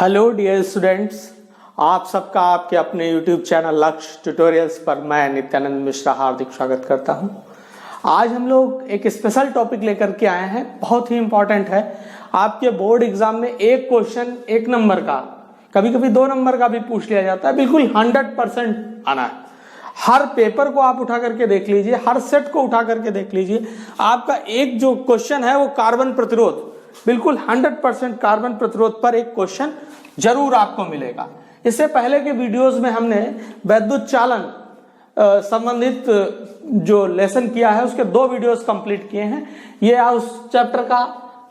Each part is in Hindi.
हेलो डियर स्टूडेंट्स, आप सबका आपके अपने YouTube चैनल लक्ष्य ट्यूटोरियल्स पर मैं नित्यानंद मिश्रा हार्दिक स्वागत करता हूं। आज हम लोग एक स्पेशल टॉपिक लेकर के आए हैं, बहुत ही इंपॉर्टेंट है। आपके बोर्ड एग्जाम में एक क्वेश्चन 1 नंबर का, कभी कभी 2 नंबर का भी पूछ लिया जाता है, बिल्कुल 100% आना है। हर पेपर को आप उठा करके देख लीजिए, हर सेट को उठा करके देख लीजिए, आपका एक जो क्वेश्चन है वो कार्बन प्रतिरोध, बिल्कुल 100% कार्बन प्रतिरोध पर एक क्वेश्चन जरूर आपको मिलेगा। इससे पहले के वीडियोस में हमने वैद्युत चालन संबंधित जो लेसन किया है उसके 2 वीडियोस कंप्लीट किए हैं। ये उस चैप्टर का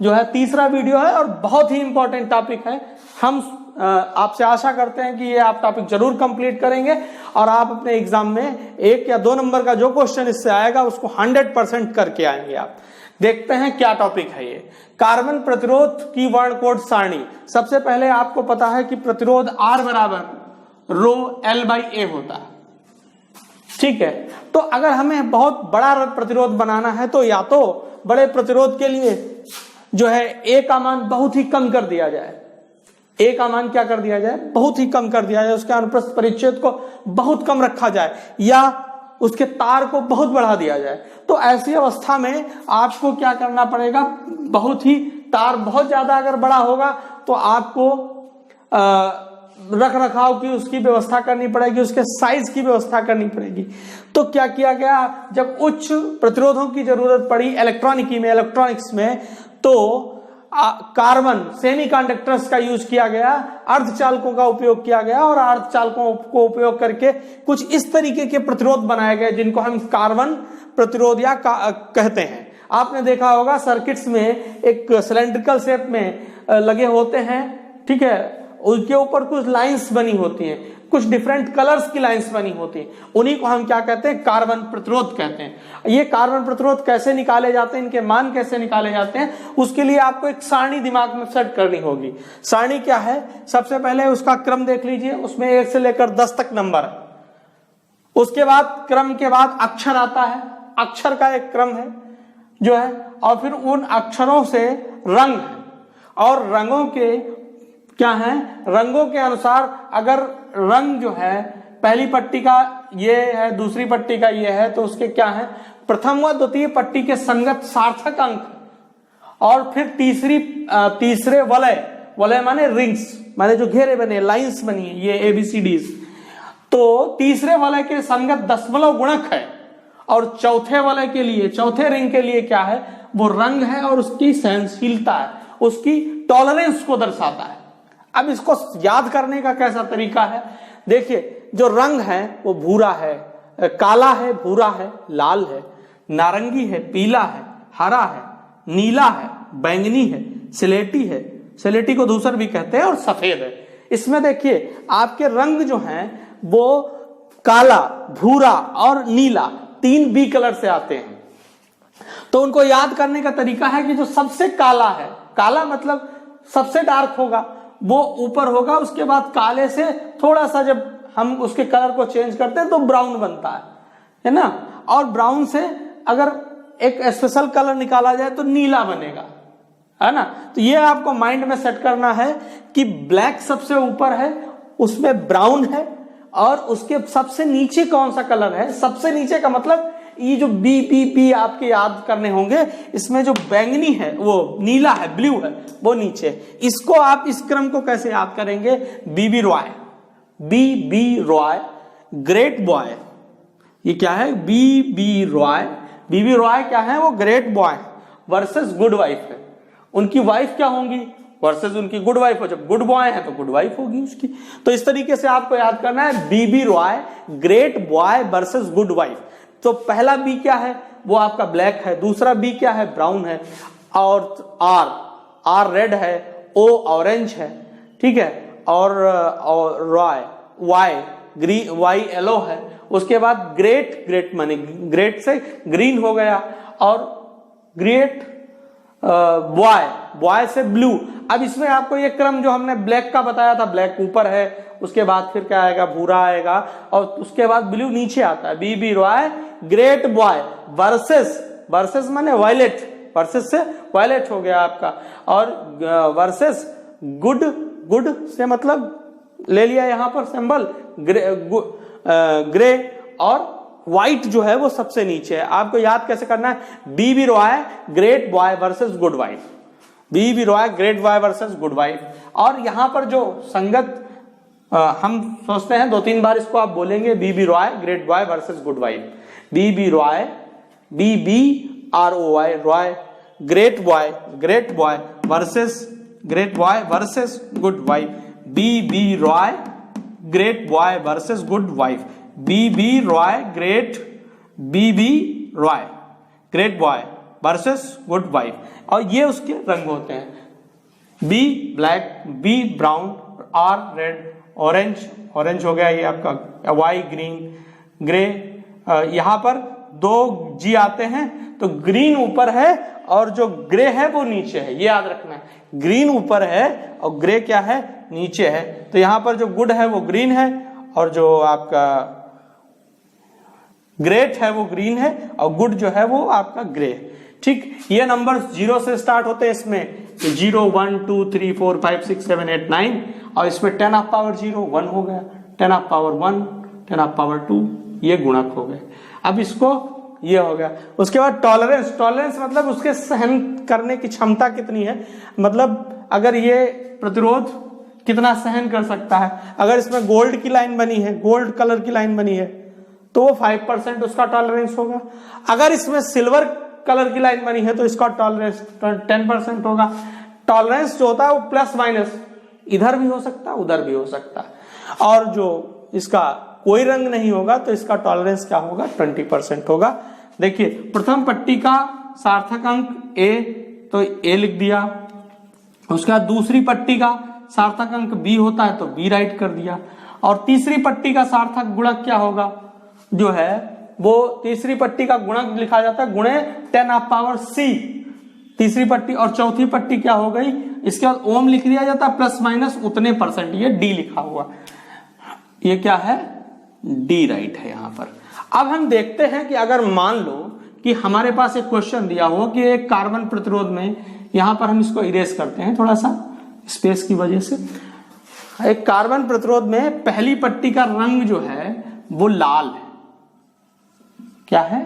जो है तीसरा वीडियो है और बहुत ही इंपॉर्टेंट टॉपिक है। हम आपसे आशा करते हैं कि ये आप टॉपिक जरूर कंप्लीट करेंगे और आप अपने एग्जाम में 1 या 2 नंबर का जो क्वेश्चन इससे आएगा उसको 100% करके आएंगे। आप देखते हैं क्या टॉपिक है ये, कार्बन प्रतिरोध की वर्णकोड सारणी। सबसे पहले आपको पता है कि प्रतिरोध R बराबर रो L/A होता है, ठीक है। तो अगर हमें बहुत बड़ा प्रतिरोध बनाना है तो या तो बड़े प्रतिरोध के लिए जो है A का मान बहुत ही कम कर दिया जाए, A का मान क्या कर दिया जाए, बहुत ही कम कर दिया जाए, उसके अनुप्रस्थ परिच्छेद को बहुत कम रखा जाए या उसके तार को बहुत बढ़ा दिया जाए। तो ऐसी अवस्था में आपको क्या करना पड़ेगा, बहुत ही तार बहुत ज्यादा अगर बड़ा होगा तो आपको रख रखाव की उसकी व्यवस्था करनी पड़ेगी, उसके साइज की व्यवस्था करनी पड़ेगी। तो क्या किया गया, जब उच्च प्रतिरोधों की जरूरत पड़ी इलेक्ट्रॉनिक्स में तो कार्बन सेमीकंडक्टर्स का यूज किया गया, अर्धचालकों का उपयोग किया गया और अर्धचालकों को उपयोग करके कुछ इस तरीके के प्रतिरोध बनाए गए जिनको हम कार्बन प्रतिरोध या कहते हैं। आपने देखा होगा सर्किट्स में एक सिलेंड्रिकल शेप में लगे होते हैं, ठीक है, उनके ऊपर कुछ लाइंस बनी होती हैं, कुछ डिफरेंट कलर्स की लाइंस बनी होती हैं, उन्हीं को हम क्या कहते हैं, कार्बन प्रतिरोध कहते हैं। ये कार्बन प्रतिरोध कैसे निकाले जाते हैं, इनके मान कैसे निकाले जाते हैं, उसके लिए आपको एक सारणी दिमाग में सेट करनी होगी। सारणी क्या है, सबसे पहले उसका क्रम देख लीजिए, उसमें 1 से लेकर 10 तक नंबर है। उसके बाद क्रम के बाद अक्षर आता है, अक्षर का एक क्रम है जो है, और फिर उन अक्षरों से रंग है, और रंगों के क्या है, रंगों के अनुसार अगर रंग जो है पहली पट्टी का ये है, दूसरी पट्टी का ये है, तो उसके क्या है, प्रथम व द्वितीय पट्टी के संगत सार्थक अंक, और फिर तीसरे वलय माने रिंग्स, माने जो घेरे बने, लाइंस बनी है, ये ABCDs, तो तीसरे वलय के संगत दशमलव गुणक है, और चौथे वलय के लिए, चौथे रिंग के लिए क्या है, वो रंग है और उसकी सहनशीलता है, उसकी टॉलरेंस को दर्शाता है। अब इसको याद करने का कैसा तरीका है, देखिए, जो रंग है वो भूरा है, काला है, भूरा है, लाल है, नारंगी है, पीला है, हरा है, नीला है, बैंगनी है, सिलेटी है, सिलेटी को धूसर भी कहते हैं, और सफेद है। इसमें देखिए आपके रंग जो हैं वो काला, भूरा और नीला 3 B कलर से आते हैं। तो उनको याद करने का तरीका है कि जो सबसे काला है, काला मतलब सबसे डार्क होगा, वो ऊपर होगा, उसके बाद काले से थोड़ा सा जब हम उसके कलर को चेंज करते हैं तो ब्राउन बनता है ना, और ब्राउन से अगर एक स्पेशल कलर निकाला जाए तो नीला बनेगा, है ना। तो ये आपको माइंड में सेट करना है कि ब्लैक सबसे ऊपर है, उसमें ब्राउन है, और उसके सबसे नीचे कौन सा कलर है, सबसे नीचे का मतलब ये जो बी आपके याद करने होंगे, इसमें जो बैंगनी है वो नीला है, ब्लू है, वो नीचे। इसको आप इस क्रम को कैसे याद करेंगे, बीबी रॉय ग्रेट बॉय, ये क्या है, बीबी रॉय क्या है, वो great boy versus good wife है। उनकी वाइफ क्या होंगी, वर्सेस उनकी गुड वाइफ हो, जब गुड बॉय है तो गुड वाइफ होगी उसकी। तो इस तरीके से आपको याद करना है, BB Roy great boy versus good wife. तो पहला बी क्या है, वो आपका ब्लैक है, दूसरा बी क्या है, ब्राउन है, और आर रेड है, ओ ऑरेंज है, ठीक है, और वाई येलो है। उसके बाद ग्रेट माने ग्रेट से ग्रीन हो गया, और ग्रेट बॉय से ब्लू। अब इसमें आपको ये क्रम जो हमने ब्लैक का बताया था, ब्लैक ऊपर है, उसके बाद फिर क्या आएगा, भूरा आएगा, और उसके बाद ब्लू नीचे आता है। BB Roy great boy versus माने वायलेट, वर्सेस से वायलेट हो गया आपका, और वर्सेस गुड गुड से मतलब ले लिया यहां पर सिंबल ग्रे और व्हाइट जो है वो सबसे नीचे है। आपको याद कैसे करना है, BB Roy great boy versus good wife, BB Roy great boy versus good wife. और यहां पर जो संगत हम सोचते हैं 2-3 बार इसको आप बोलेंगे, BB Roy great boy versus good wife, BB Roy BBROY Roy great boy versus good wife, BB Roy great boy versus good wife, BB Roy great boy versus good wife. और ये उसके रंग होते हैं, B black, B brown, R red, orange हो गया ये आपका, वाई ग्रीन, ग्रे। यहां पर 2 जी आते हैं तो ग्रीन ऊपर है और जो ग्रे है वो नीचे है, ये याद रखना है, ग्रीन ऊपर है और ग्रे क्या है, नीचे है। तो यहां पर जो गुड है वो ग्रीन है और जो आपका ग्रेट है वो ग्रीन है और गुड जो है वो आपका ग्रे है। ठीक, ये नंबर 0 से स्टार्ट होते हैं इसमें, 0 1 2 3 4 5 6 7 8 9 और इसमें 10 ऑफ पावर 0 1 हो गया, 10 ऑफ पावर 1 10 ऑफ पावर 2, ये गुणक हो गए। अब इसको ये हो गया। उसके बाद टॉलरेंस मतलब उसके सहन करने की क्षमता कितनी है, मतलब अगर ये प्रतिरोध कितना सहन कर सकता है। अगर इसमें गोल्ड की लाइन बनी है, गोल्ड कलर की लाइन बनी है तो वो 5% उसका टॉलरेंस होगा। अगर इसमें सिल्वर कलर की लाइन बनी है तो इसका टॉलरेंस 10% होगा। टॉलरेंस जो होता है वो प्लस माइनस इधर भी हो सकता है उधर भी हो सकता है। और जो इसका कोई रंग नहीं होगा तो इसका टॉलरेंस क्या होगा, 20% होगा। देखिए प्रथम पट्टी का सार्थक अंक ए, तो ए लिख दिया। उसके बाद दूसरी पट्टी का सार्थक अंक बी होता है तो बी राइट कर दिया। और तीसरी पट्टी का सार्थक गुणक क्या होगा, जो है वो तीसरी पट्टी का गुणक लिखा जाता है गुणे 10 ऑफ पावर सी, तीसरी पट्टी। और चौथी पट्टी क्या हो गई, इसके बाद ओम लिख दिया जाता है प्लस माइनस उतने %, ये डी लिखा हुआ, ये क्या है, डी राइट है यहां पर। अब हम देखते हैं कि अगर मान लो कि हमारे पास एक क्वेश्चन दिया हो कि एक कार्बन प्रतिरोध में, यहां पर हम इसको इरेज करते हैं थोड़ा सा स्पेस की वजह से। एक कार्बन प्रतिरोध में पहली पट्टी का रंग जो है वो लाल है, क्या है,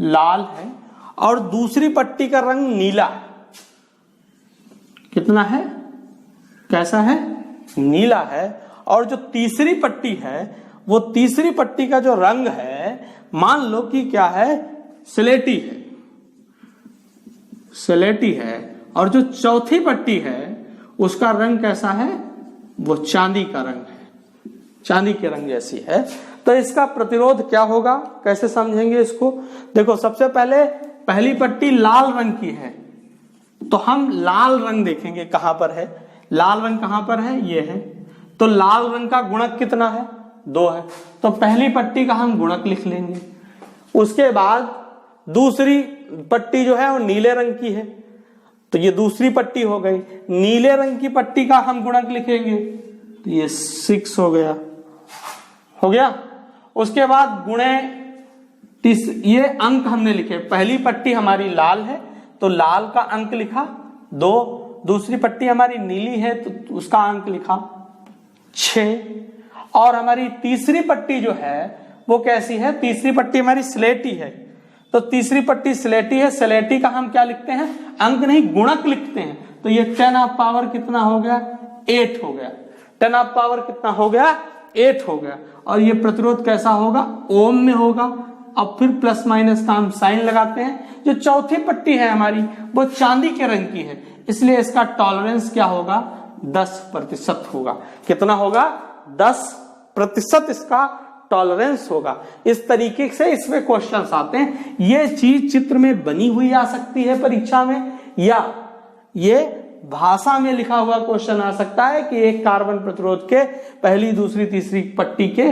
लाल है। और दूसरी पट्टी का रंग नीला है, कितना है, कैसा है, नीला है। और जो तीसरी पट्टी है वो तीसरी पट्टी का जो रंग है मान लो कि क्या है, स्लेटी है, स्लेटी है। और जो चौथी पट्टी है उसका रंग कैसा है, वो चांदी का रंग है, चांदी के रंग जैसी है। तो इसका प्रतिरोध क्या होगा, कैसे समझेंगे इसको। देखो सबसे पहले पहली पट्टी लाल रंग की है तो हम लाल रंग देखेंगे कहां पर है, लाल रंग कहां पर है, ये है। तो लाल रंग का गुणक कितना है, 2 है, तो पहली पट्टी का हम गुणक लिख लेंगे। उसके बाद दूसरी पट्टी जो है वो नीले रंग की है तो ये दूसरी पट्टी हो गई। नीले रंग की पट्टी का हम गुणक लिखेंगे तो ये 6 हो गया। उसके बाद गुणे ये अंक हमने लिखे, पहली पट्टी हमारी लाल है तो लाल का अंक लिखा 2, दूसरी पट्टी हमारी नीली है तो उसका अंक लिखा 6। और हमारी तीसरी पट्टी जो है वो कैसी है, तीसरी पट्टी हमारी स्लेटी है तो तीसरी पट्टी स्लेटी है, स्लेटी का हम क्या लिखते हैं, अंक नहीं गुणक लिखते हैं। तो ये 10 ऑफ पावर कितना हो गया, 8 हो गया, 10 ऑफ पावर कितना हो गया, 8 हो गया। और ये प्रतिरोध कैसा होगा, ओम में होगा। अब फिर प्लस माइनस का हम साइन लगाते हैं। जो चौथी पट्टी है हमारी वो चांदी के रंग की है इसलिए इसका टॉलरेंस क्या होगा, 10% होगा। कितना होगा, 10% इसका टॉलरेंस होगा। इस तरीके से इसमें क्वेश्चंस आते हैं। ये चीज चित्र में बनी हुई आ सकती है परीक्षा में, या ये भाषा में लिखा हुआ क्वेश्चन आ सकता है कि एक कार्बन प्रतिरोध के पहली दूसरी तीसरी पट्टी के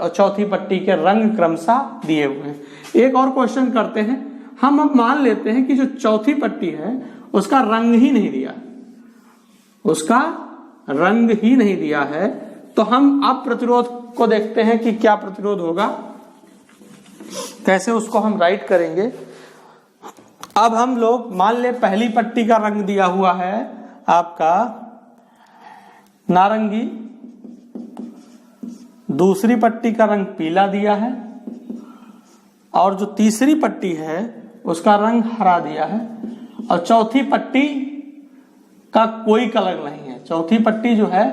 चौथी पट्टी के रंग क्रमशः दिए हुए हैं। एक और क्वेश्चन करते हैं हम। अब मान लेते हैं कि जो चौथी पट्टी है उसका रंग ही नहीं दिया, उसका रंग ही नहीं दिया है। तो हम अब प्रतिरोध को देखते हैं कि क्या प्रतिरोध होगा, कैसे उसको हम राइट करेंगे। अब हम लोग मान ले पहली पट्टी का रंग दिया हुआ है आपका नारंगी, दूसरी पट्टी का रंग पीला दिया है और जो तीसरी पट्टी है उसका रंग हरा दिया है और चौथी पट्टी का कोई कलर नहीं है। चौथी पट्टी जो है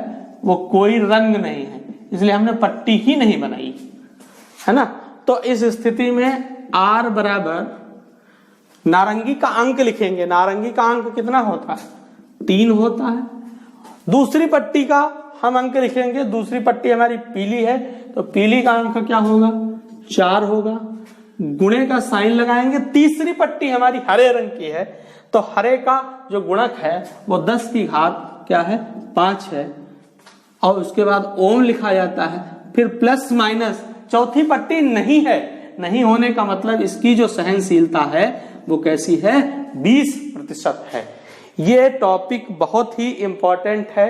वो कोई रंग नहीं है, इसलिए हमने पट्टी ही नहीं बनाई, है ना। तो इस स्थिति में R बराबर नारंगी का अंक लिखेंगे। नारंगी का अंक कितना होता है? 3 होता है। दूसरी पट्टी का हम अंक लिखेंगे। दूसरी पट्टी हमारी पीली है तो पीली का अंक क्या होगा? 4 होगा। गुणे का साइन लगाएंगे। तीसरी पट्टी हमारी हरे रंग की है तो हरे का जो गुणक है वो 10 की घात क्या है? 5 है और उसके बाद ओम लिखा जाता है, फिर प्लस माइनस। चौथी पट्टी नहीं है, नहीं होने का मतलब इसकी जो सहनशीलता है वो कैसी है? 20% है। ये टॉपिक बहुत ही इंपॉर्टेंट है,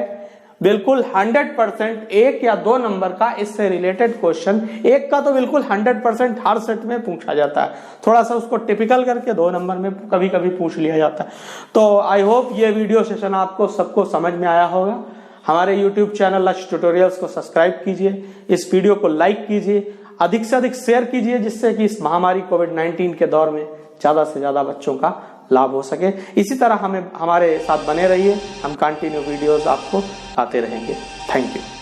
बिल्कुल 100%। 1 या 2 नंबर का इससे रिलेटेड क्वेश्चन, एक का तो बिल्कुल 100% हर सेट में पूछा जाता है, थोड़ा सा उसको टिपिकल करके 2 नंबर में कभी कभी पूछ लिया जाता है। तो आई होप ये वीडियो सेशन आपको सबको समझ में आया होगा। हमारे YouTube चैनल लक्ष्य ट्यूटोरियल्स को सब्सक्राइब कीजिए, इस वीडियो को लाइक कीजिए, अधिक से अधिक शेयर कीजिए, जिससे कि इस महामारी कोविड-19 के दौर में ज्यादा से ज्यादा बच्चों का लाभ हो सके। इसी तरह हमारे साथ बने रहिए, हम कंटिन्यू वीडियोस आपको आते रहेंगे। Thank you.